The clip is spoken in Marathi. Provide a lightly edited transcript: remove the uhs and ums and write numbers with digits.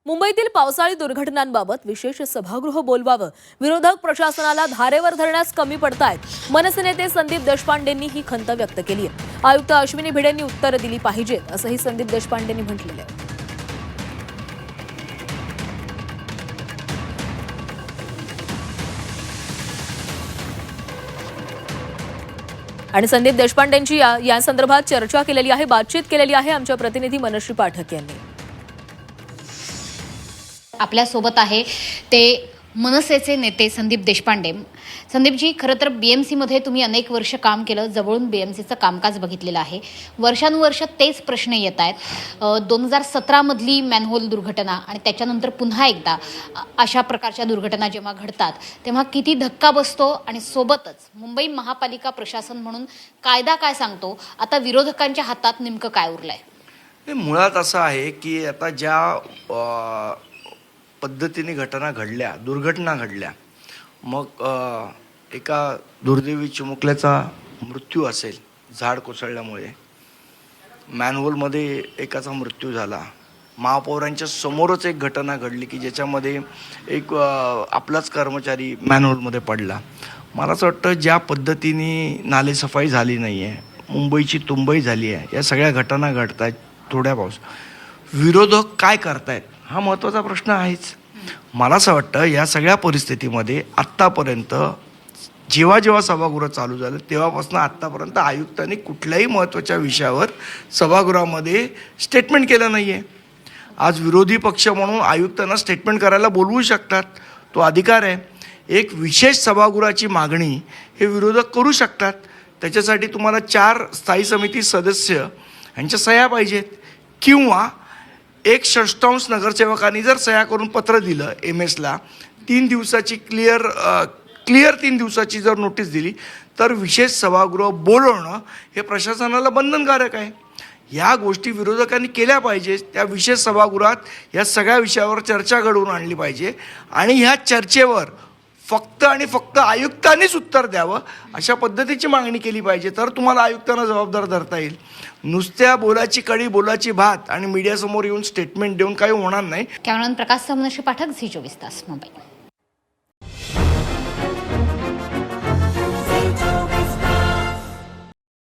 मुंबईतील पावसाळी दुर्घटनांबाबत विशेष सभागृह बोलवावं, विरोधक प्रशासनाला धारेवर धरण्यास कमी पडतायत. मनसे नेते संदीप देशपांडेंनी ही खंत व्यक्त केली आहे. आयुक्त अश्विनी भिडेंनी उत्तरं दिली पाहिजेत असंही संदीप देशपांडेंनी म्हटलेलं आहे. आणि संदीप देशपांडेंची या संदर्भात चर्चा केलेली आहे, बातचीत केलेली आहे आमच्या प्रतिनिधी मनश्री पाठक यांनी. आपल्या सोबत आहे ते मनसेचे नेते संदीप देशपांडे. संदीपजी, खरं तर BMCमध्ये तुम्ही अनेक वर्ष काम केलं, जवळून BMCचं कामकाज बघितलेलं आहे. वर्षानुवर्ष तेच प्रश्न येत आहेत. 2017मधली मॅनहोल दुर्घटना आणि त्याच्यानंतर पुन्हा एकदा अशा प्रकारच्या दुर्घटना जेव्हा घडतात तेव्हा किती धक्का बसतो. आणि सोबतच मुंबई महापालिका प्रशासन म्हणून कायदा काय सांगतो, आता विरोधकांच्या हातात नेमकं काय उरलंय? मुळात असं आहे की आता ज्या पद्धतीने दुर्घटना घडल्या, मग एका दुर्दैवी चिमुकल्याचा मृत्यू असेल झाड कोसळल्यामुळे, मॅनहोलमध्ये एकाचा मृत्यू झाला, महापौरांच्या समोरच एक घटना घडली की ज्याच्यामध्ये एक आपलाच कर्मचारी मॅनहोलमध्ये पडला. मला असं वाटतं ज्या पद्धतीने नालेसफाई झाली नाही आहे, मुंबईची तुंबई झाली आहे, या सगळ्या घटना घडत आहेत थोड्या पाऊस, विरोधक काय करतायत हा महत्त्वाचा प्रश्न आहेच. मला असं वाटतं या सगळ्या परिस्थितीमध्ये आत्तापर्यंत जेव्हा सभागृह चालू झालं तेव्हापासून आत्तापर्यंत आयुक्तांनी कुठल्याही महत्त्वाच्या विषयावर सभागृहामध्ये स्टेटमेंट केलं नाही आहे. आज विरोधी पक्ष म्हणून आयुक्तांना स्टेटमेंट करायला बोलवू शकतात, तो अधिकार आहे. एक विशेष सभागृहाची मागणी हे विरोधक करू शकतात. त्याच्यासाठी तुम्हाला 4 स्थायी समिती सदस्य यांच्या सह्या पाहिजेत, किंवा एक षष्ठांश नगरसेवकांनी जर सह्या करून पत्र दिलं MS ला 3 दिवसाची क्लिअर 3 दिवसाची जर नोटीस दिली तर विशेष सभागृह बोलवणं हे प्रशासनाला बंधनकारक आहे. ह्या गोष्टी विरोधकांनी केल्या पाहिजे. त्या विशेष सभागृहात या सगळ्या विषयावर चर्चा घडवून आणली पाहिजे आणि ह्या चर्चेवर फक्त आणि फक्त आयुक्तांनीच उत्तर द्यावं अशा पद्धतीची मागणी केली पाहिजे, तर तुम्हाला आयुक्तांना जबाबदार धरता येईल. नुसत्या बोलाची कडी बोलाची भात आणि मीडियासमोर येऊन स्टेटमेंट देऊन काही होणार नाही. कॅमेरामॅन प्रकाश मनश्री पाठक, झी 24 तास, मुंबई.